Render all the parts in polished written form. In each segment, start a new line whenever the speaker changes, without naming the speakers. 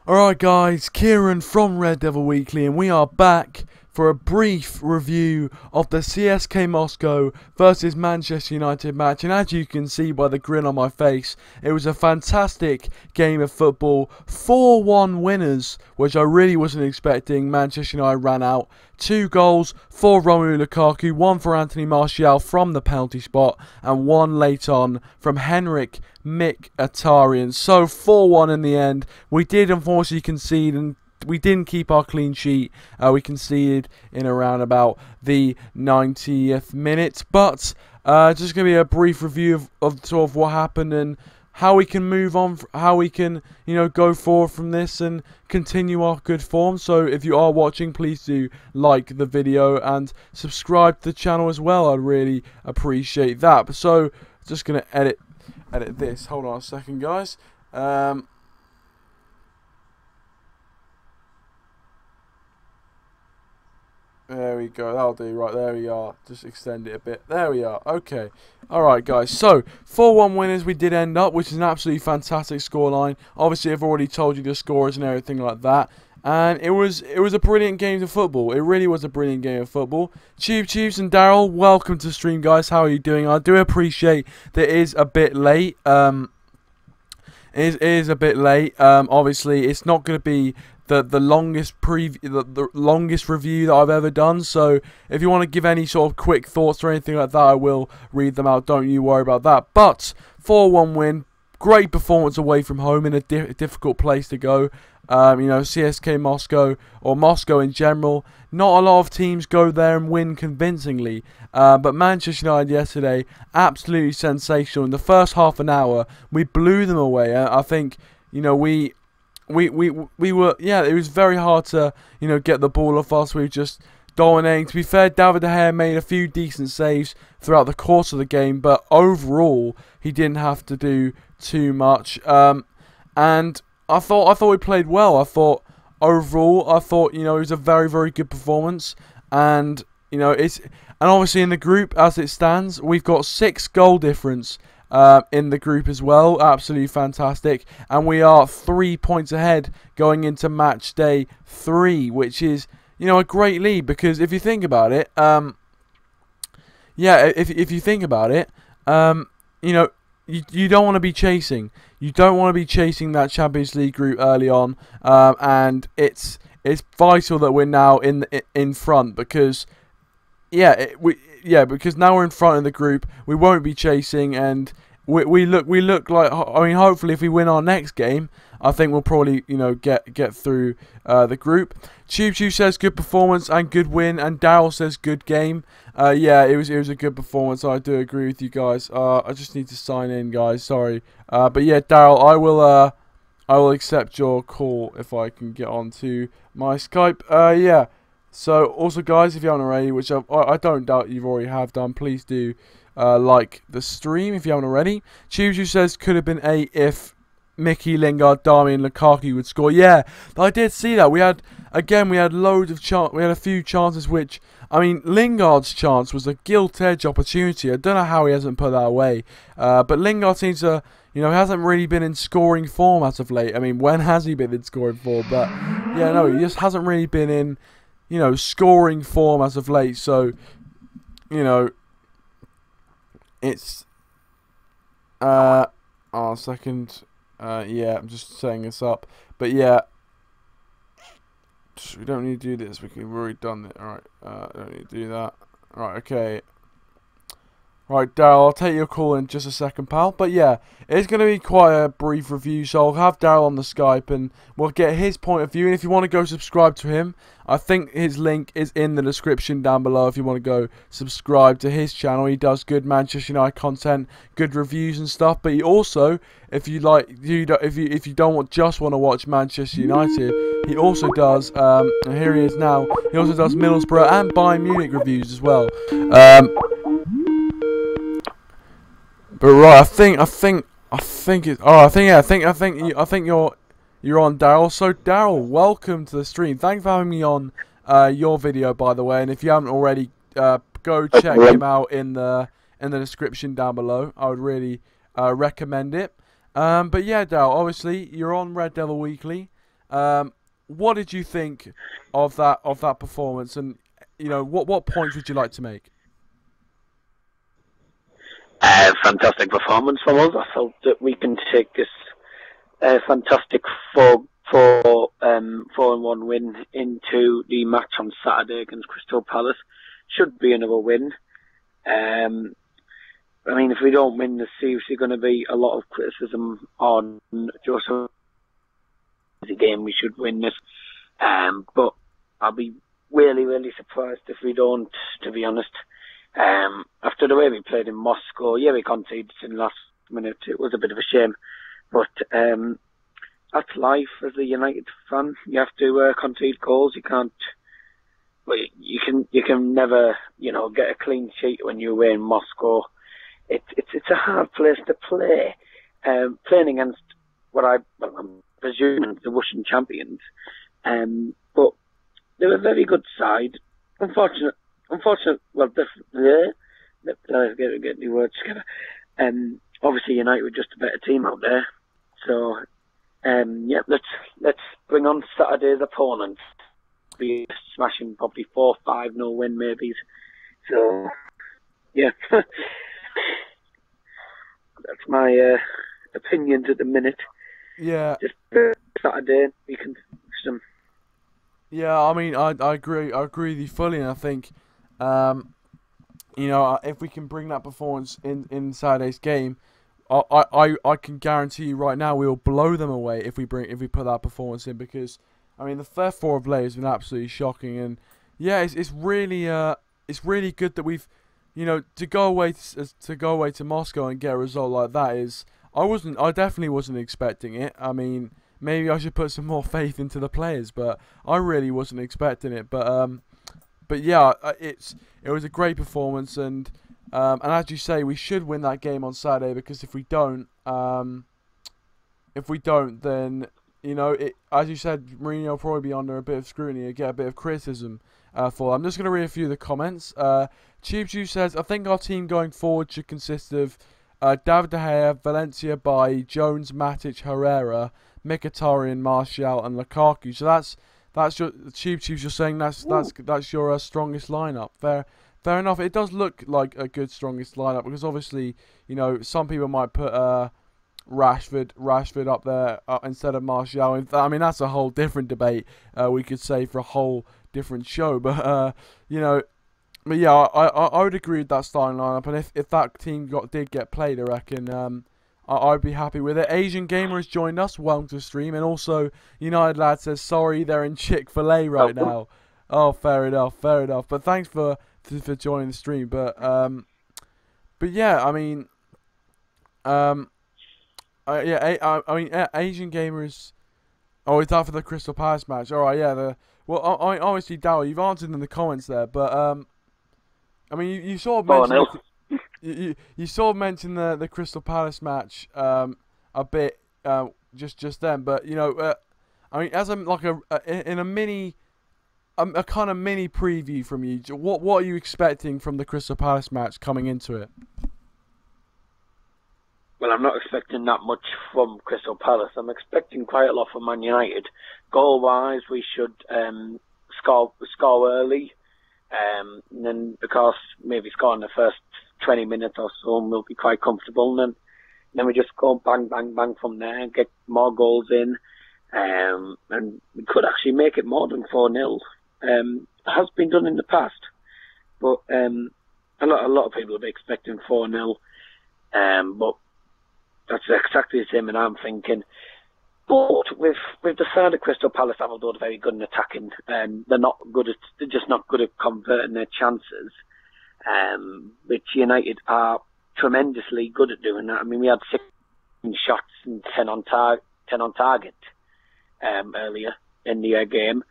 Alright guys, Kieran from Red Devil Weekly, and we are back for a brief review of the CSKA Moscow versus Manchester United match. And as you can see by the grin on my face, it was a fantastic game of football. 4-1 winners, which I really wasn't expecting. Manchester United ran out. 2 goals for Romelu Lukaku, 1 for Anthony Martial from the penalty spot, and 1 late on from Henrik Mkhitaryan. So 4-1 in the end. We did unfortunately concede, and we didn't keep our clean sheet. We conceded in around about the 90th minute. But just going to be a brief review of sort of what happened and how we can move on, how we can, go forward from this and continue our good form. So if you are watching, please do like the video and subscribe to the channel as well. I'd really appreciate that. So just going to edit this. Hold on a second, guys. There we go, that'll do. Right, there we are. Just extend it a bit. There we are. Okay. Alright, guys. So, 4-1 winners we did end up, which is an absolutely fantastic scoreline. Obviously, I've already told you the scores and everything like that. And it was a brilliant game of football. It really was a brilliant game of football. Chiefs and Daryl, welcome to the stream, guys. How are you doing? I do appreciate that it is a bit late. It is a bit late. Obviously, it's not going to be the longest the longest review that I've ever done. So if you want to give any sort of quick thoughts or anything like that, I will read them out. Don't you worry about that. But 4-1 win, great performance away from home in a difficult place to go. CSKA Moscow, or Moscow in general, not a lot of teams go there and win convincingly. But Manchester United yesterday, absolutely sensational. In the first half an hour, we blew them away. I think, we were, it was very hard to, get the ball off us. We were just dominating. To be fair, David De Gea made a few decent saves throughout the course of the game, but overall, he didn't have to do too much. And I thought we played well. I thought overall, it was a very, very good performance. And, and obviously in the group as it stands, we've got 6 goal difference in the group as well. Absolutely fantastic. And we are 3 points ahead going into match day 3, which is, a great lead, because if you think about it, if you think about it, you don't want to be chasing. You don't want to be chasing that Champions League group early on, and it's vital that we're now in front, because because now we're in front of the group, we won't be chasing, and we look like, hopefully if we win our next game, I think we'll probably, get through the group. Choo says good performance and good win, and Daryl says good game. It was a good performance. I do agree with you guys. I just need to sign in, guys. Sorry. But yeah, Daryl, I will accept your call if I can get onto my Skype. So also, guys, if you haven't already, which I don't doubt you already have done, please do like the stream if you haven't already. Choo says could have been if Mickey, Lingard, Darmy and Lukaku would score. Yeah, I did see that. We had loads of we had a few chances, which, Lingard's chance was a gilt-edged opportunity. I don't know how he hasn't put that away. But Lingard seems to, he hasn't really been in scoring form as of late. When has he been in scoring form? But yeah, no, he just hasn't really been in, scoring form as of late. So, it's a second. I'm just setting this up. But yeah, we don't need to do this. We've already done it. Alright, don't need to do that. Alright, okay. Right, Daryl, I'll take your call in just a second, pal. But yeah, it's going to be quite a brief review, so I'll have Daryl on the Skype and we'll get his point of view. And if you want to go subscribe to him, I think his link is in the description down below if you want to go subscribe to his channel. He does good Manchester United content, good reviews and stuff. But he also, if you just want to watch Manchester United, he also does, and here he is now, he also does Middlesbrough and Bayern Munich reviews as well. But right, I think you're on, Daryl. So Daryl, welcome to the stream. Thanks for having me on your video, by the way. And if you haven't already, go check him out in the description down below. I would really recommend it. But yeah, Daryl, obviously you're on Red Devil Weekly. What did you think of that performance, and what points would you like to make?
Fantastic performance from us. I felt that we can take this fantastic 4-1 win into the match on Saturday against Crystal Palace. Should be another win. I mean, if we don't win, there's seriously going to be a lot of criticism on Joseph. The game we should win this, but I'll be really, really surprised if we don't, to be honest. After the way we played in Moscow, yeah, we conceded in the last minute. It was a bit of a shame, but that's life as a United fan. You have to concede goals. You can't. Well, you can never, get a clean sheet when you're away in Moscow. It's a hard place to play. Playing against I'm presuming the Russian champions, but they're a very good side. Unfortunate. Well, get the words together. Obviously, United were just a better team out there. So, let's bring on Saturday's opponent. Be smashing probably 4-5-0 win maybe. So, yeah, that's my opinions at the minute.
Yeah.
Just Saturday we can fix them.
Yeah, I mean, I agree. I agree with you fully, and I think, if we can bring that performance in Saturday's game, I can guarantee you right now we will blow them away if we put that performance in, because I mean the first 4 of late has been absolutely shocking, and yeah, it's really good that we've to go away to Moscow and get a result like that is I definitely wasn't expecting it. I mean, maybe I should put some more faith into the players, but I really wasn't expecting it. But yeah, it was a great performance, and as you say, we should win that game on Saturday, because if we don't, then as you said, Mourinho will probably be under a bit of scrutiny and get a bit of criticism for that. I'm just going to read a few of the comments. Chew says, I think our team going forward should consist of David De Gea, Valencia, Bailly, Jones, Matic, Herrera, Mkhitaryan, Martial, and Lukaku. So that's your Chews. You're saying that's your strongest lineup. Fair enough. It does look like a good strongest lineup, because obviously some people might put Rashford up there instead of Martial. I mean, that's a whole different debate. We could say for a whole different show, but But yeah, I would agree with that starting lineup, and if that team did get played, I reckon I'd be happy with it. Asian Gamer has joined us. Welcome to the stream, and also United Lad says sorry they're in Chick-fil-A right now. Oh, fair enough. But thanks for joining the stream. But yeah, I mean, Asian Gamers. Oh, is that for the Crystal Palace match? All right, yeah. Well, obviously, Darryl, you've answered in the comments there, but I mean, you sort of mentioned you sort of mentioned the Crystal Palace match a bit just then, but I mean, as in a kind of mini preview from you, what are you expecting from the Crystal Palace match coming into it?
Well, I'm not expecting that much from Crystal Palace. I'm expecting quite a lot from Man United. Goal-wise, we should score early. And then, because maybe score in the first 20 minutes or so, and we'll be quite comfortable. And then we just go bang, bang, bang from there and get more goals in. And we could actually make it more than 4-0. It has been done in the past. But a lot of people will be expecting 4-0. But that's exactly the same, and I'm thinking. But with the side of Crystal Palace, although they're very good in attacking, they're just not good at converting their chances. Which United are tremendously good at doing that. I mean, we had 16 shots and 10 on target earlier in the game,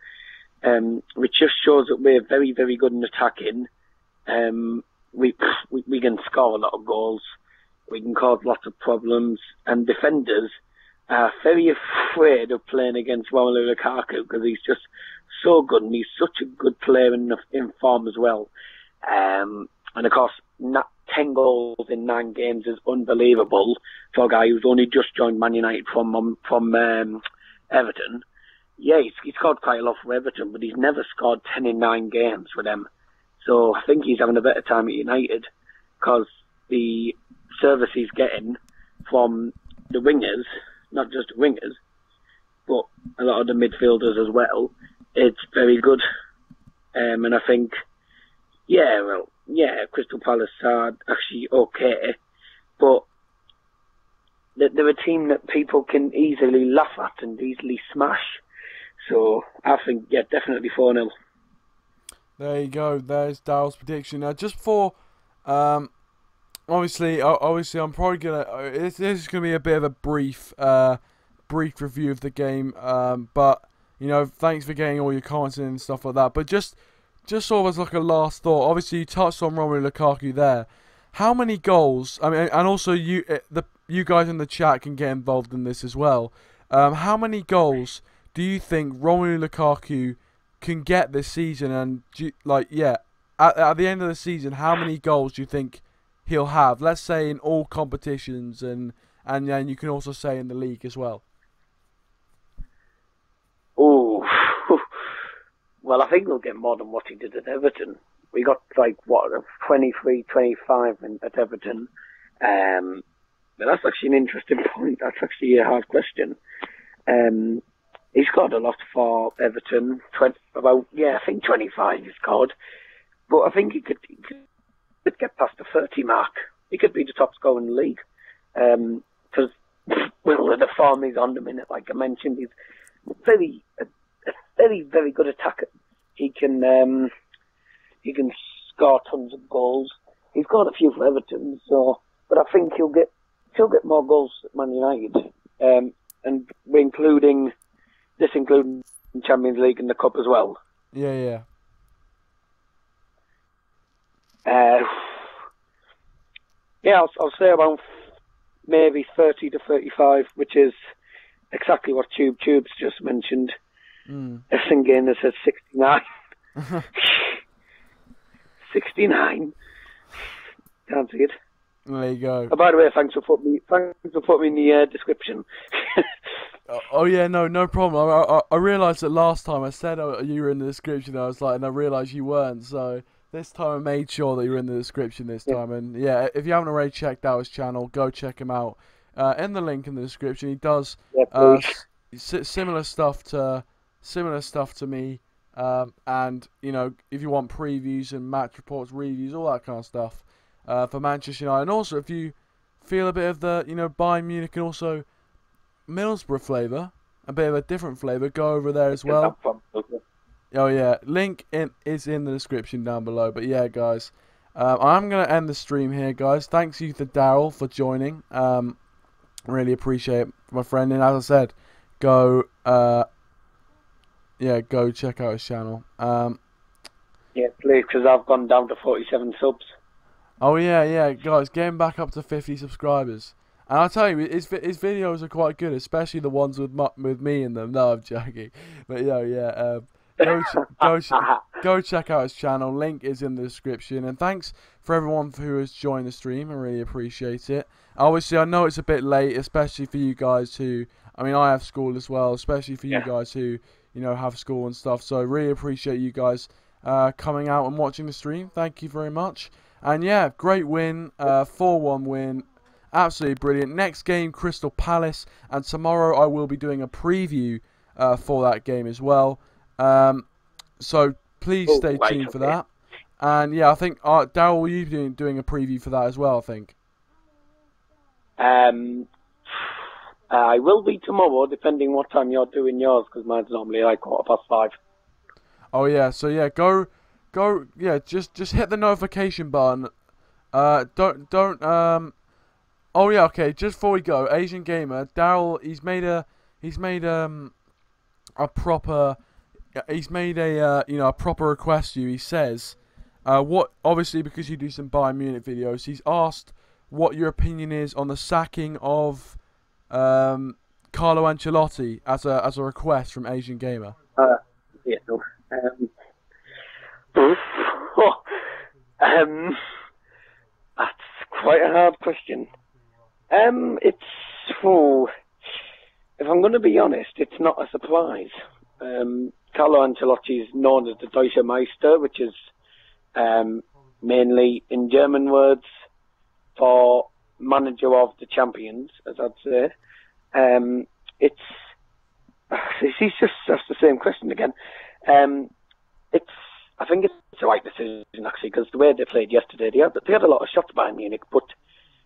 which just shows that we're very, very good in attacking. We can score a lot of goals. We can cause lots of problems, and defenders are very afraid of playing against Romelu Lukaku, because he's just so good, and he's such a good player in form as well. And of course, 10 goals in 9 games is unbelievable for a guy who's only just joined Man United from Everton. yeah, he scored quite a lot for Everton, but he's never scored 10 in 9 games for them. So I think he's having a better time at United because the service he's getting from the wingers, not just the wingers, but a lot of the midfielders as well, it's very good. And I think, Crystal Palace are actually okay, but they're a team that people can easily laugh at and easily smash. So I think, definitely 4-0.
There you go. There's Daryl's prediction. Now, just for, obviously, I'm probably gonna. This is gonna be a bit of a brief review of the game. But thanks for getting all your comments in and stuff like that. But just sort of as like a last thought. Obviously, you touched on Romelu Lukaku there. How many goals? I mean, and also you guys in the chat can get involved in this as well. How many goals do you think Romelu Lukaku can get this season? And at the end of the season, how many goals do you think he'll have? Let's say in all competitions, and then you can also say in the league as well.
Oh, well, I think he'll get more than what he did at Everton. We got 23, 25 at Everton. But that's actually an interesting point. That's actually a hard question. He scored a lot for Everton. I think 25 he scored. But I think he could get past the 30 mark. He could be the top scorer in the league. Because, the form he's on the minute, like I mentioned, he's a very, very good attacker. He can score tons of goals. He scored a few for Everton, but I think he'll get more goals at Man United. And we're including Champions League and the Cup as well.
Yeah.
I'll say around maybe 30 to 35, which is exactly what Tubes just mentioned. Everton Gainer says 69. 69. Can't see it.
There you go.
Oh, by the way, thanks for putting me in the description.
Oh yeah, no problem. I realised that last time I said you were in the description. I was like, and I realised you weren't. So this time I made sure that you were in the description this time. And yeah, if you haven't already checked out his channel, go check him out. In the link in the description, he does similar stuff to me. And if you want previews and match reports, reviews, all that kind of stuff for Manchester United. And also, if you feel a bit of the Bayern Munich and also Middlesbrough flavour, a bit of a different flavour, go over there as well. Oh yeah, link is in the description down below. But yeah, guys, I'm gonna end the stream here, guys. Thanks you to Daryl for joining. Really appreciate it, my friend. And as I said, go check out his channel.
Yeah, please, because I've gone down to 47 subs.
Oh yeah, guys, getting back up to 50 subscribers. And I'll tell you, his videos are quite good, especially the ones with me in them. No, I'm joking. But go check out his channel. Link is in the description. And thanks for everyone who has joined the stream. I really appreciate it. Obviously, I know it's a bit late, especially for you guys who, I have school as well, especially for you guys who, have school and stuff. So really appreciate you guys coming out and watching the stream. Thank you very much. And yeah, great win, 4-1 win. Absolutely brilliant. Next game, Crystal Palace. And tomorrow I will be doing a preview for that game as well. So please stay tuned for that. And yeah, I think, Daryl, will you be doing a preview for that as well, I think?
I will be tomorrow, depending what time you're doing yours, because mine's normally like 5:15.
Oh yeah, so yeah, go, just hit the notification button. Oh yeah, okay. Just before we go, Asian Gamer Daryl, he's made a proper request to you. He says, obviously because you do some Bayern Munich videos, he's asked what your opinion is on the sacking of Carlo Ancelotti as a request from Asian Gamer.
That's quite a hard question. If I'm going to be honest, it's not a surprise. Carlo Ancelotti is known as the Deutsche Meister, which is mainly, in German words, for manager of the champions, as I'd say. He's just asked the same question again. I think it's the right decision, actually, because the way they played yesterday, they had a lot of shots by Munich, but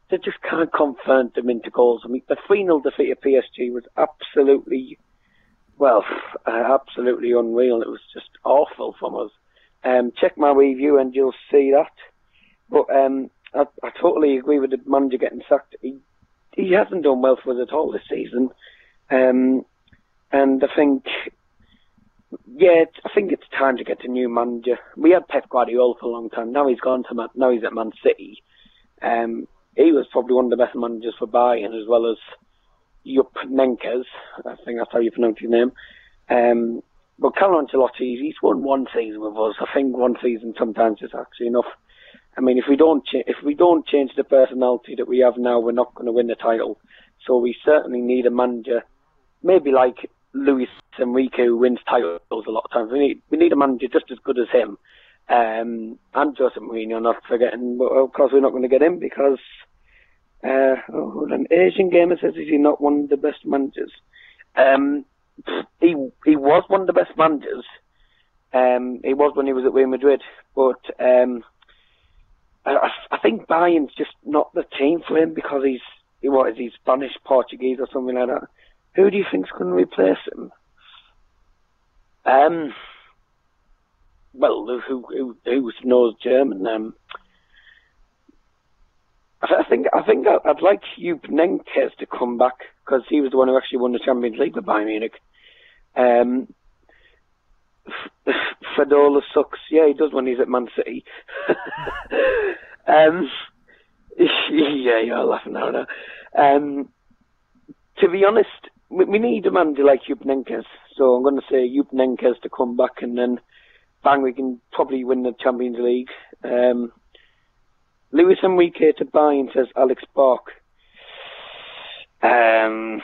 they just can't convert them into goals. I mean, the 3-0 defeat of PSG was absolutely unreal. It was just awful from us. Check my review and you'll see that. But I totally agree with the manager getting sacked. He hasn't done well for us at all this season. And I think it's time to get a new manager. We had Pep Guardiola for a long time. Now he's gone to now he's at Man City. He was probably one of the best managers for Bayern, as well as Jupp Heynckes. I think that's how you pronounce his name. But Carlo Ancelotti, he's won one season with us. I think one season sometimes is actually enough. I mean, if we don't change the personality that we have now, we're not going to win the title. So we certainly need a manager, maybe like Luis Enrique, who wins titles a lot of times. We need a manager just as good as him. And Jose Mourinho, not forgetting. But of course, we're not going to get him because an Asian gamer says he's not one of the best managers. He was one of the best managers. He was when he was at Real Madrid, but I think Bayern's just not the team for him because he's Spanish, Portuguese, or something like that. Who do you think's going to replace him? Well, who knows German? I think I'd like Jupp Heynckes to come back because he was the one who actually won the Champions League with Bayern Munich. Fadola sucks. Yeah, he does when he's at Man City. Yeah, you're laughing now. To be honest, we need a manager like Jupp Heynckes. So I'm going to say Jupp Heynckes to come back, and then bang, we can probably win the Champions League. Luis Enrique to Bayern, says Alex Bark. I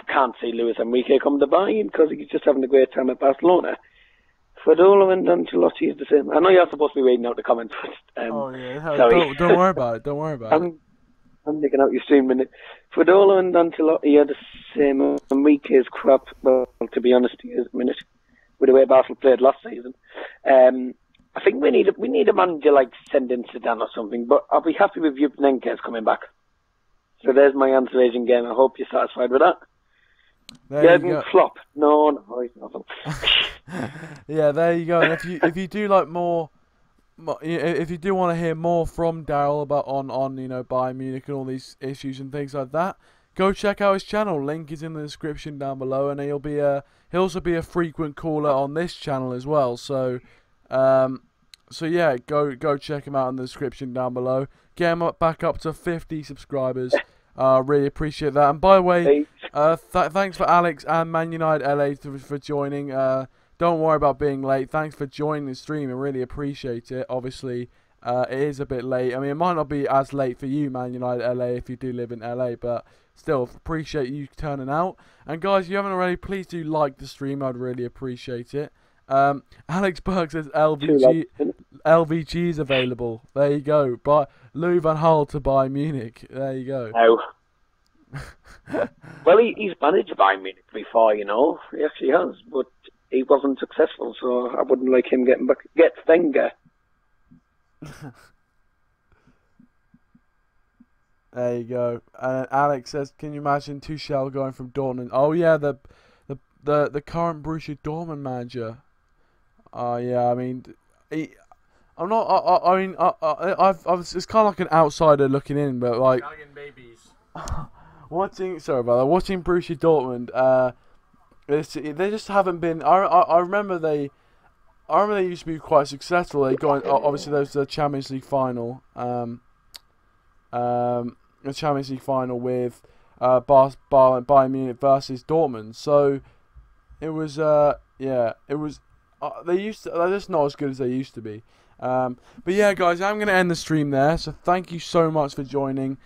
can't see Luis Enrique come to Bayern because he's just having a great time at Barcelona. Fadola and Ancelotti is the same. I know you're supposed to be reading out the comments, but sorry.
Don't worry about it. Don't worry about it.
I'm taking out your stream minute. Fadola and Ancelotti are the same. Enrique's crap. Well, to be honest, he is a minute with the way Barcelona played last season. I think we need a manager like Zinedine Zidane or something. But I'll be happy with Jupp Heynckes coming back. So there's my answer, Asian game. I hope you're satisfied with that. Jürgen Klopp. No, he's not.
Yeah, there you go. And if you do like more, if you do want to hear more from Daryl about on Bayern Munich and all these issues and things like that, go check out his channel. Link is in the description down below, and he'll also be a frequent caller on this channel as well. So yeah, go check him out in the description down below. Get him back up to 50 subscribers. Really appreciate that. And by the way, thanks for Alex and Man United LA for joining. Don't worry about being late. Thanks for joining the stream. I really appreciate it. Obviously, it is a bit late. I mean, it might not be as late for you, Man United LA, if you do live in LA, but still, appreciate you turning out. And guys, if you haven't already, please do like the stream. I'd really appreciate it. Alex Berg says LVG is available. There you go. By Louis van Gaal to Bayern Munich. There you go.
No. Well, he's managed Bayern Munich before, He actually has, but he wasn't successful, so I wouldn't like him getting back. Get Wenger.
There you go. Alex says, can you imagine Tuchel going from Dortmund? Oh yeah, the current Borussia Dortmund manager. Yeah, I mean, I'm not. I mean, it's kind of like an outsider looking in, but like
babies.
watching Borussia Dortmund. They just haven't been. I remember they used to be quite successful. They got obviously there was the Champions League final. The Champions League final with Bayern Munich versus Dortmund. So it was it was. They're just not as good as they used to be. But yeah, guys, I'm going to end the stream there. So thank you so much for joining.